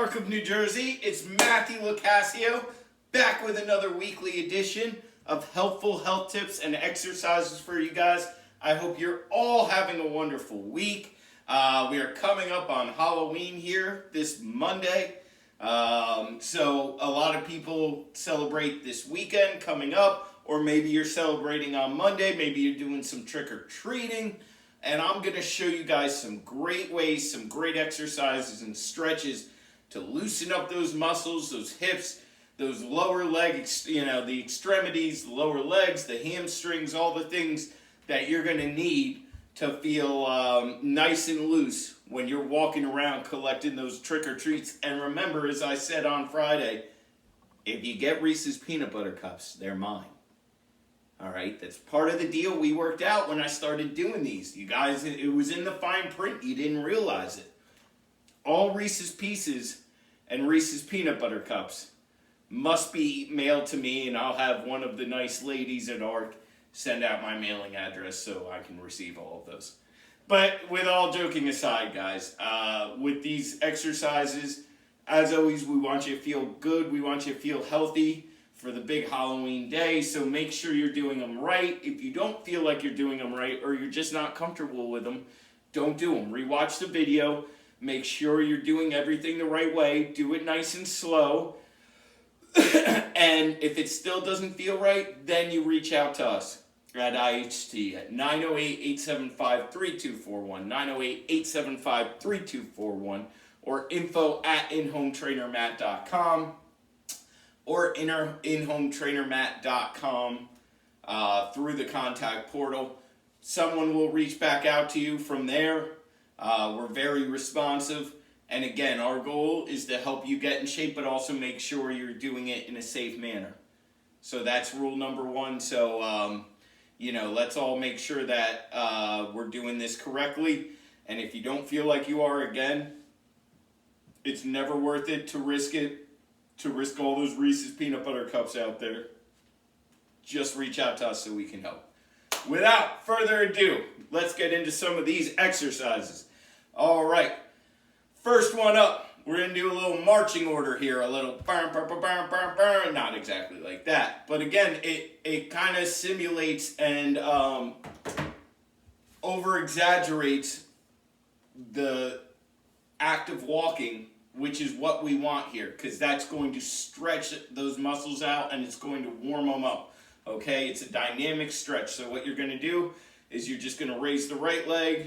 Stark of New Jersey. It's Matthew Locascio back with another weekly edition of helpful health tips and exercises for you guys. I hope you're all having a wonderful week. We are coming up on Halloween here this Monday. So a lot of people celebrate this weekend coming up, or maybe you're celebrating on Monday. Maybe you're doing some trick-or-treating. And I'm going to show you guys some great ways, some great exercises and stretches to loosen up those muscles, those hips, those lower leg, the extremities, the lower legs, the hamstrings, all the things that you're going to need to feel nice and loose when you're walking around collecting those trick-or-treats. And remember, as I said on Friday, if you get Reese's peanut butter cups, they're mine. All right, that's part of the deal we worked out when I started doing these. You guys, it was in the fine print. You didn't realize it. All Reese's Pieces and Reese's peanut butter cups must be mailed to me, and I'll have one of the nice ladies at ARC send out my mailing address so I can receive all of those. But with all joking aside, guys, with these exercises, as always, we want you to feel good. We want you to feel healthy for the big Halloween day, so make sure you're doing them right. If you don't feel like you're doing them right, or you're just not comfortable with them, don't do them. Rewatch the video. Make sure you're doing everything the right way. Do it nice and slow. And if it still doesn't feel right, then you reach out to us at IHT at 908-875-3241, 908-875-3241, or info@inhometrainermatt.com. or inhometrainermatt.com through the contact portal. Someone will reach back out to you from there. We're very responsive. And again, our goal is to help you get in shape, but also make sure you're doing it in a safe manner. So that's rule number one. So, let's all make sure that we're doing this correctly. And if you don't feel like you are, again, it's never worth it to risk all those Reese's peanut butter cups out there. Just reach out to us so we can help. Without further ado, let's get into some of these exercises. All right, first one up, we're going to do a little marching order here, a little not exactly like that, but again, it kind of simulates and over-exaggerates the act of walking, which is what we want here, because that's going to stretch those muscles out and it's going to warm them up, okay? It's a dynamic stretch. So what you're going to do is you're just going to raise the the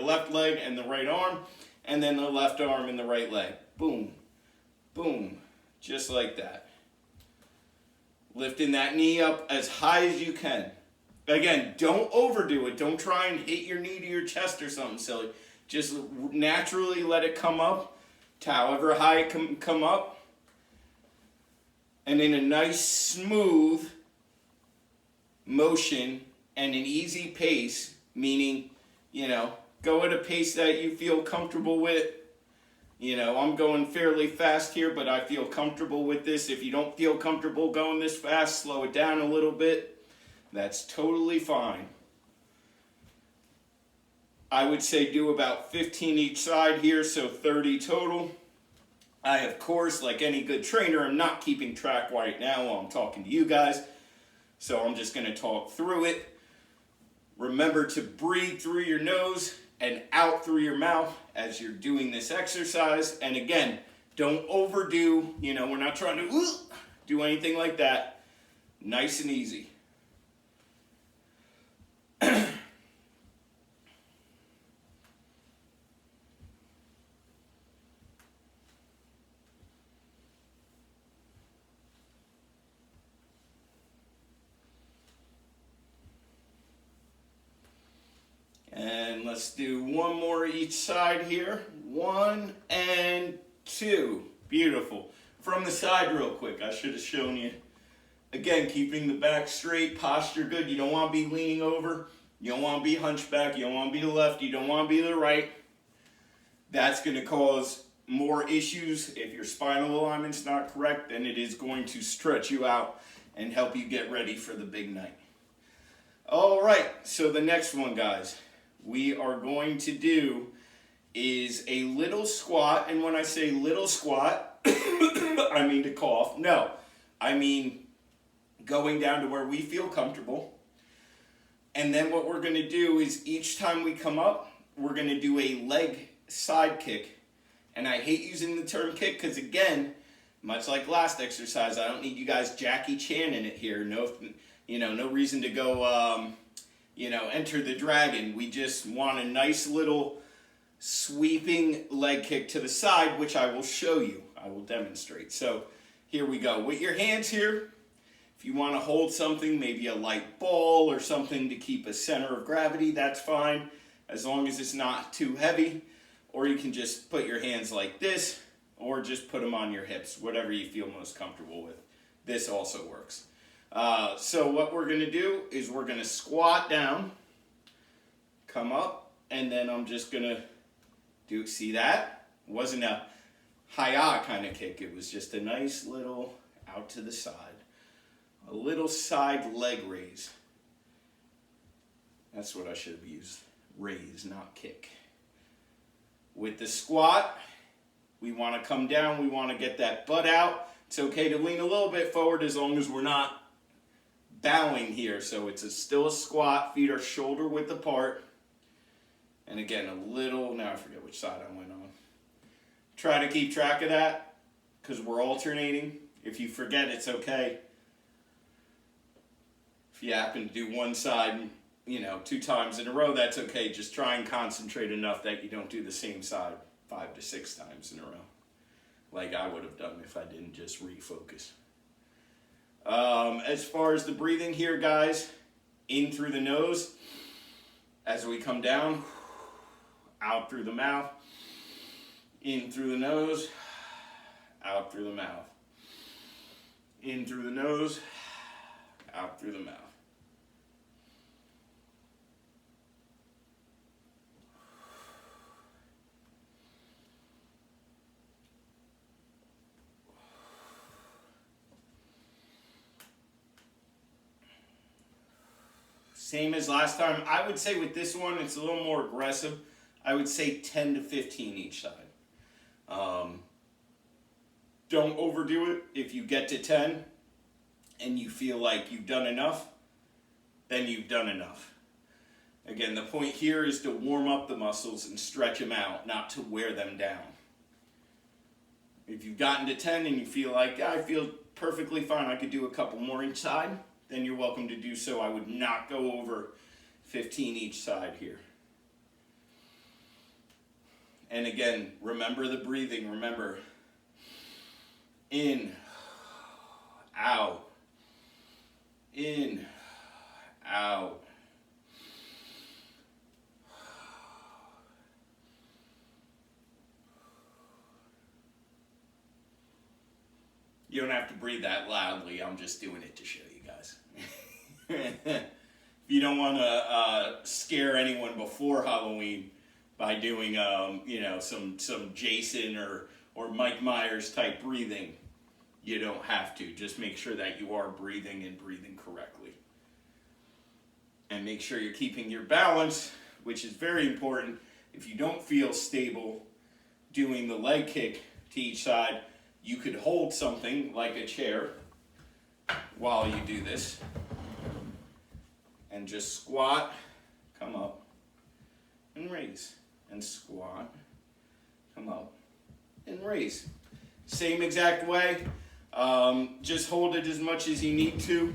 left leg and the right arm, and then the left arm and the right leg. Boom, boom, just like that. Lifting that knee up as high as you can. Again, don't overdo it. Don't try and hit your knee to your chest or something silly. Just naturally let it come up to however high it can come up, and in a nice smooth motion and an easy pace, meaning, go at a pace that you feel comfortable with. I'm going fairly fast here, but I feel comfortable with this. If you don't feel comfortable going this fast, slow it down a little bit. That's totally fine. I would say do about 15 each side here, so 30 total. I, of course, like any good trainer, am not keeping track right now while I'm talking to you guys, so I'm just going to talk through it. Remember to breathe through your nose and out through your mouth as you're doing this exercise. And again, don't overdo, we're not trying to do anything like that. Nice and easy. And let's do one more each side here. 1 and 2. Beautiful. From the side real quick, I should have shown you. Again, keeping the back straight, posture good. You don't want to be leaning over. You don't want to be hunchback. You don't want to be to the left. You don't want to be to the right. That's going to cause more issues if your spinal alignment's not correct, then it is going to stretch you out and help you get ready for the big night. All right, so the next one, guys, we are going to do is a little squat. And when I say little squat, I mean to cough. No, I mean going down to where we feel comfortable. And then what we're going to do is each time we come up, we're going to do a leg side kick. And I hate using the term kick because, again, much like last exercise, I don't need you guys Jackie Channing it here. No, no reason to go, enter the dragon. We just want a nice little sweeping leg kick to the side, which I will show you. I will demonstrate. So here we go. With your hands here, if you want to hold something, maybe a light ball or something to keep a center of gravity, that's fine, as long as it's not too heavy. Or you can just put your hands like this, or just put them on your hips, whatever you feel most comfortable with. This also works. So what we're going to do is we're going to squat down, come up, and then I'm just going to do, see that? It wasn't a hi-ya kind of kick. It was just a nice little out to the side. A little side leg raise. That's what I should have used. Raise, not kick. With the squat, we want to come down. We want to get that butt out. It's okay to lean a little bit forward as long as we're not bowing here. So it's still a squat. Feet are shoulder width apart. And again, a little, now I forget which side I went on. Try to keep track of that because we're alternating. If you forget, it's okay. If you happen to do one side, 2 times in a row, that's okay. Just try and concentrate enough that you don't do the same side 5 to 6 times in a row, like I would have done if I didn't just refocus. As far as the breathing here, guys, in through the nose as we come down, out through the mouth, in through the nose, out through the mouth, in through the nose, out through the mouth. Same as last time. I would say with this one, it's a little more aggressive. I would say 10 to 15 each side. Don't overdo it. If you get to 10 and you feel like you've done enough, then you've done enough. Again, the point here is to warm up the muscles and stretch them out, not to wear them down. If you've gotten to 10 and you feel like, I feel perfectly fine, I could do a couple more each side, then you're welcome to do so. I would not go over 15 each side here. And again, remember the breathing. Remember, in, out, in, out. You don't have to breathe that loudly. I'm just doing it to show you guys. If you don't want to scare anyone before Halloween by doing, some Jason or Mike Myers type breathing, you don't have to. Just make sure that you are breathing and breathing correctly. And make sure you're keeping your balance, which is very important. If you don't feel stable doing the leg kick to each side, you could hold something like a chair while you do this and just squat, come up, and raise, and squat, come up, and raise. Same exact way, just hold it as much as you need to.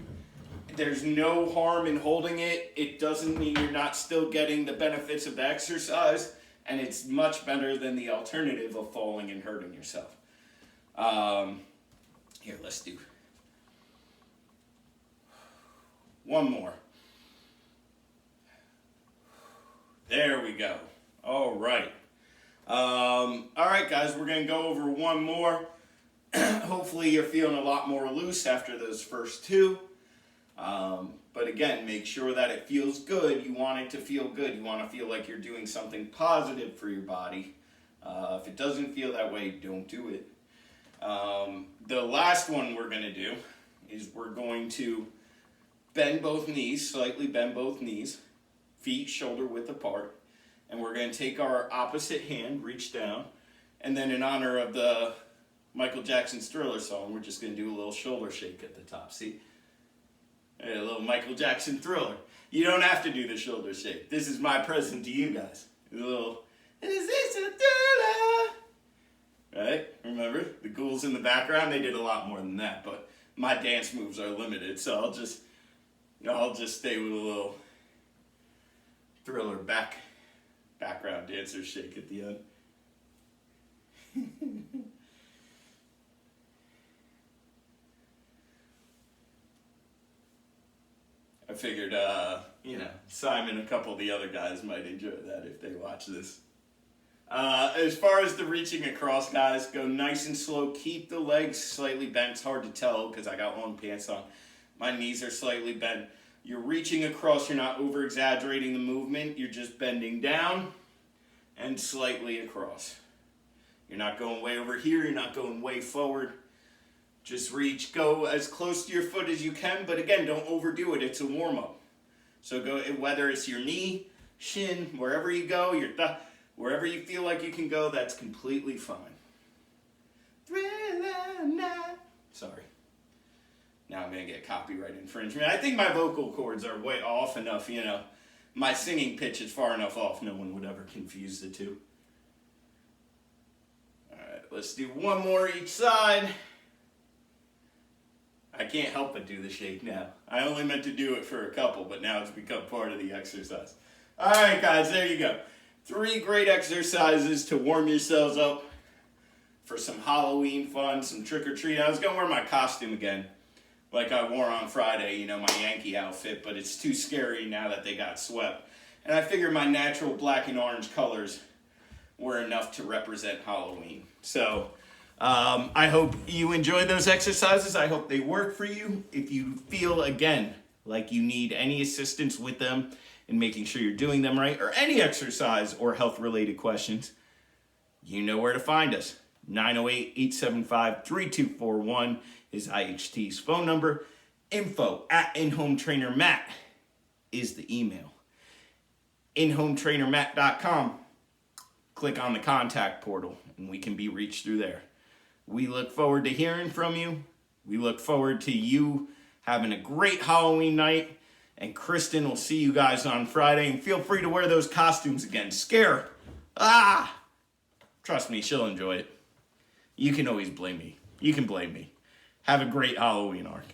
There's no harm in holding it. It doesn't mean you're not still getting the benefits of the exercise, and it's much better than the alternative of falling and hurting yourself. Here, let's do one more. There we go. All right. All right, guys, we're going to go over one more. Hopefully you're feeling a lot more loose after those first 2. But again, make sure that it feels good. You want it to feel good. You want to feel like you're doing something positive for your body. If it doesn't feel that way, don't do it. The last one we're going to do is we're going to bend both knees, slightly bend both knees, feet shoulder width apart, And we're going to take our opposite hand, reach down, and then in honor of the Michael Jackson's Thriller song, we're just going to do a little shoulder shake at the top. See? A little Michael Jackson Thriller. You don't have to do the shoulder shake. This is my present to you guys. A little, is this a thriller? Right? Remember? The ghouls in the background, they did a lot more than that, but my dance moves are limited, so I'll just stay with a little Thriller background dancer shake at the end. I figured, Simon and a couple of the other guys might enjoy that if they watch this. As far as the reaching across, guys, go nice and slow. Keep the legs slightly bent. It's hard to tell because I got long pants on. My knees are slightly bent. You're reaching across. You're not over-exaggerating the movement. You're just bending down and slightly across. You're not going way over here. You're not going way forward. Just reach. Go as close to your foot as you can, but again, don't overdo it. It's a warm-up. So go, whether it's your knee, shin, wherever you go, your thigh, wherever you feel like you can go, that's completely fine. Thriller night. Sorry. Now I'm going to get copyright infringement. I think my vocal cords are way off enough, My singing pitch is far enough off, no one would ever confuse the two. Alright, let's do one more each side. I can't help but do the shake now. I only meant to do it for a couple, but now it's become part of the exercise. Alright guys, there you go. 3 great exercises to warm yourselves up for some Halloween fun, some trick-or-treat. I was going to wear my costume again, like I wore on Friday, my Yankee outfit, but it's too scary now that they got swept. And I figured my natural black and orange colors were enough to represent Halloween. So, I hope you enjoy those exercises. I hope they work for you. If you feel, again, like you need any assistance with them in making sure you're doing them right, or any exercise or health-related questions, you know where to find us. 908-875-3241 is IHT's phone number. info@InHomeTrainerMatt is the email. InHomeTrainerMatt.com. Click on the contact portal, and we can be reached through there. We look forward to hearing from you. We look forward to you having a great Halloween night. And Kristen will see you guys on Friday. And feel free to wear those costumes again. Scare her. Trust me, she'll enjoy it. You can always blame me. You can blame me. Have a great Halloween arc.